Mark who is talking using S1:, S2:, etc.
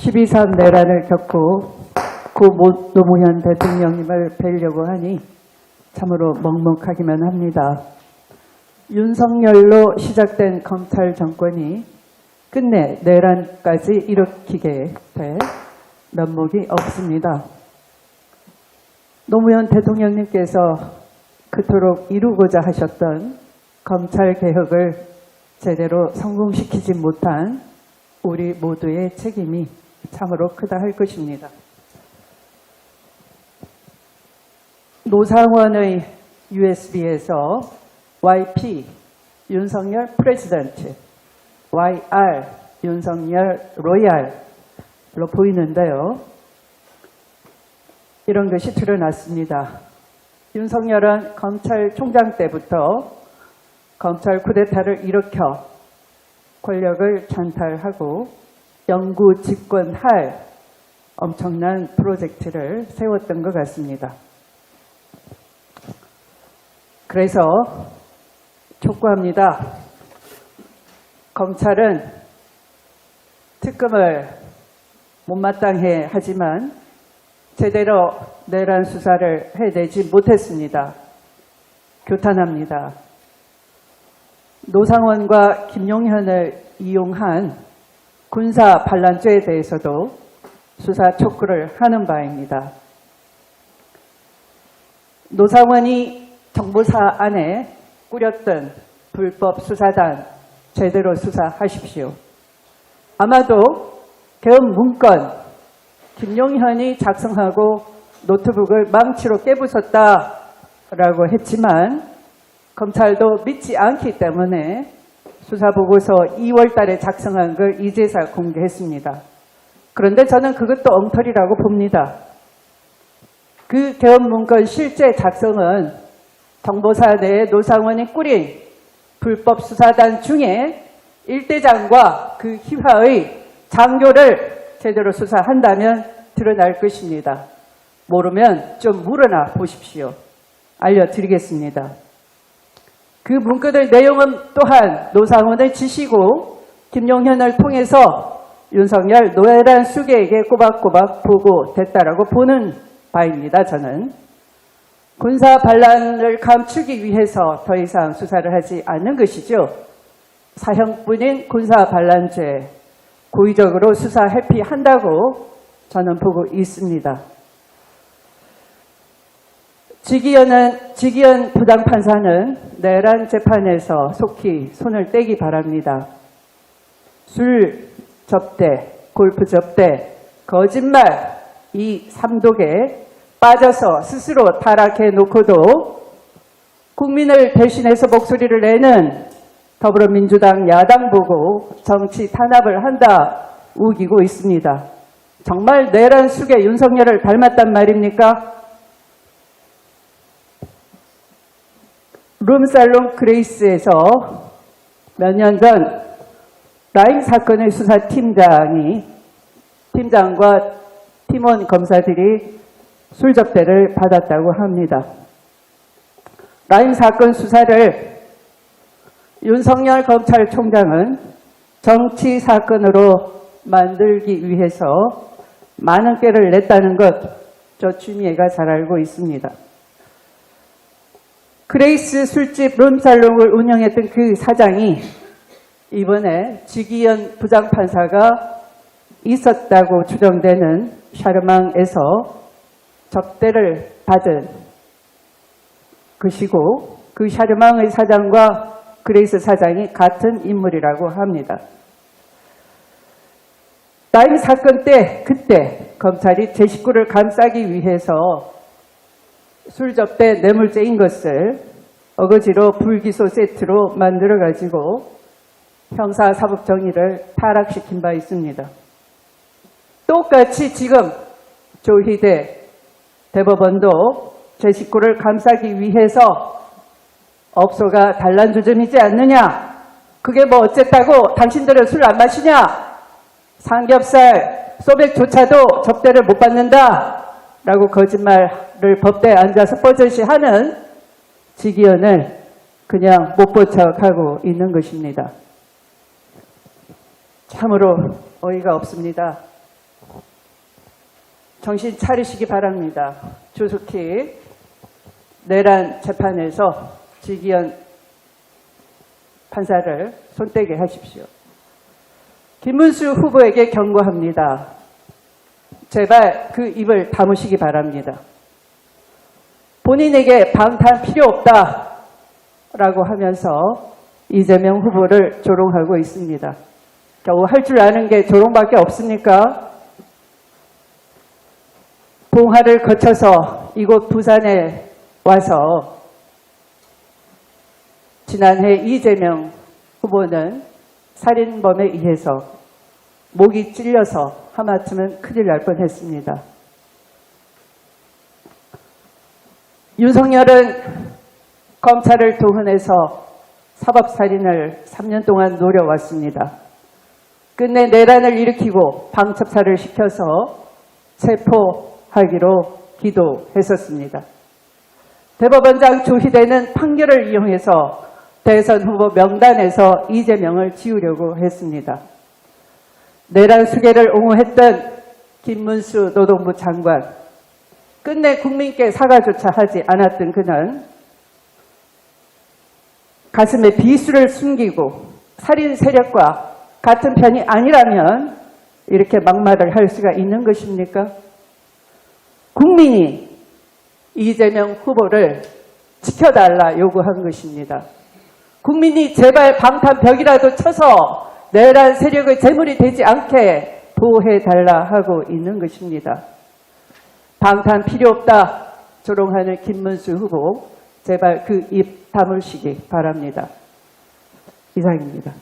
S1: 12.3 내란을 겪고 고 노무현 대통령님을 뵈려고 하니 참으로 먹먹하기만 합니다. 윤석열로 시작된 검찰 정권이 끝내 내란까지 일으키게 될 면목이 없습니다. 노무현 대통령님께서 그토록 이루고자 하셨던 검찰개혁을 제대로 성공시키지 못한 우리 모두의 책임이 참으로 크다 할 것입니다. 노상원의 USB에서 YP 윤석열 프레지던트, YR 윤석열 로얄로 보이는데요. 이런 것이 드러났습니다. 윤석열은 검찰총장 때부터 검찰 쿠데타를 일으켜 권력을 찬탈하고 영구 집권할 엄청난 프로젝트를 세웠던 것 같습니다. 그래서 촉구합니다. 검찰은 특검을 못마땅해 하지만 제대로 내란 수사를 해내지 못했습니다. 교탄합니다. 노상원과 김용현을 이용한 군사 반란죄에 대해서도 수사 촉구를 하는 바입니다. 노상원이 정보사 안에 꾸렸던 불법 수사단 제대로 수사하십시오. 아마도 계엄 문건 김용현이 작성하고 노트북을 망치로 깨부쉈다라고 했지만 검찰도 믿지 않기 때문에 수사보고서 2월 달에 작성한 걸 이제서 공개했습니다. 그런데 저는 그것도 엉터리라고 봅니다. 그 계엄 문건 실제 작성은 정보사 내에 노상원이 꾸린 불법 수사단 중에 일대장과 그 희화의 장교를 제대로 수사한다면 드러날 것입니다. 모르면 좀 물어나 보십시오. 알려드리겠습니다. 그 문건의 내용은 또한 노상원의 지시고 김용현을 통해서 윤석열 노회란 수계에게 꼬박꼬박 보고됐다라고 보는 바입니다. 저는 군사 반란을 감추기 위해서 더 이상 수사를 하지 않는 것이죠. 사형뿐인 군사 반란죄 고의적으로 수사 회피한다고 저는 보고 있습니다. 지기현 부장판사는 내란 재판에서 속히 손을 떼기 바랍니다. 술 접대, 골프 접대, 거짓말 이 삼독에 빠져서 스스로 타락해 놓고도 국민을 대신해서 목소리를 내는 더불어민주당 야당 보고 정치 탄압을 한다 우기고 있습니다. 정말 내란 숙의 윤석열을 닮았단 말입니까? 룸살롱 그레이스에서 몇 년 전 라임 사건의 팀장과 팀원 검사들이 술 접대를 받았다고 합니다. 라임 사건 수사를 윤석열 검찰총장은 정치 사건으로 만들기 위해서 많은 꾀를 냈다는 것 저 추미애가 잘 알고 있습니다. 그레이스 술집 룸살롱을 운영했던 그 사장이 이번에 지기현 부장판사가 있었다고 추정되는 샤르망에서 접대를 받은 것이고 그 샤르망의 사장과 그레이스 사장이 같은 인물이라고 합니다. 라임 사건 때 그때 검찰이 제 식구를 감싸기 위해서 술 접대 뇌물죄인 것을 어거지로 불기소 세트로 만들어가지고 형사사법정의를 타락시킨 바 있습니다. 똑같이 지금 조희대 대법원도 제 식구를 감싸기 위해서 업소가 단란주점이지 않느냐? 그게 뭐 어쨌다고 당신들은 술 안 마시냐? 삼겹살, 소백조차도 접대를 못 받는다 라고 거짓말을 법대에 앉아서 뻗으시 하는 지기현을 그냥 못 본 척하고 있는 것입니다. 참으로 어이가 없습니다. 정신 차리시기 바랍니다. 조속히 내란 재판에서 지기현 판사를 손떼게 하십시오. 김문수 후보에게 경고합니다. 제발 그 입을 다무시기 바랍니다. 본인에게 방탄 필요 없다라고 하면서 이재명 후보를 조롱하고 있습니다. 겨우 할 줄 아는 게 조롱밖에 없습니까? 봉화를 거쳐서 이곳 부산에 와서 지난해 이재명 후보는 살인범에 의해서 목이 찔려서 하마터면 큰일 날 뻔했습니다. 윤석열은 검찰을 동원해서 사법살인을 3년 동안 노려왔습니다. 끝내 내란을 일으키고 방첩사를 시켜서 체포하기로 기도했었습니다. 대법원장 조희대는 판결을 이용해서 대선 후보 명단에서 이재명을 지우려고 했습니다. 내란 수계를 옹호했던 김문수 노동부 장관, 끝내 국민께 사과조차 하지 않았던 그는 가슴에 비수를 숨기고 살인 세력과 같은 편이 아니라면 이렇게 막말을 할 수가 있는 것입니까? 국민이 이재명 후보를 지켜달라 요구한 것입니다. 국민이 제발 방탄벽이라도 쳐서 내란 세력의 재물이 되지 않게 보호해달라 하고 있는 것입니다. 방탄 필요 없다 조롱하는 김문수 후보, 제발 그 입 다물시기 바랍니다. 이상입니다.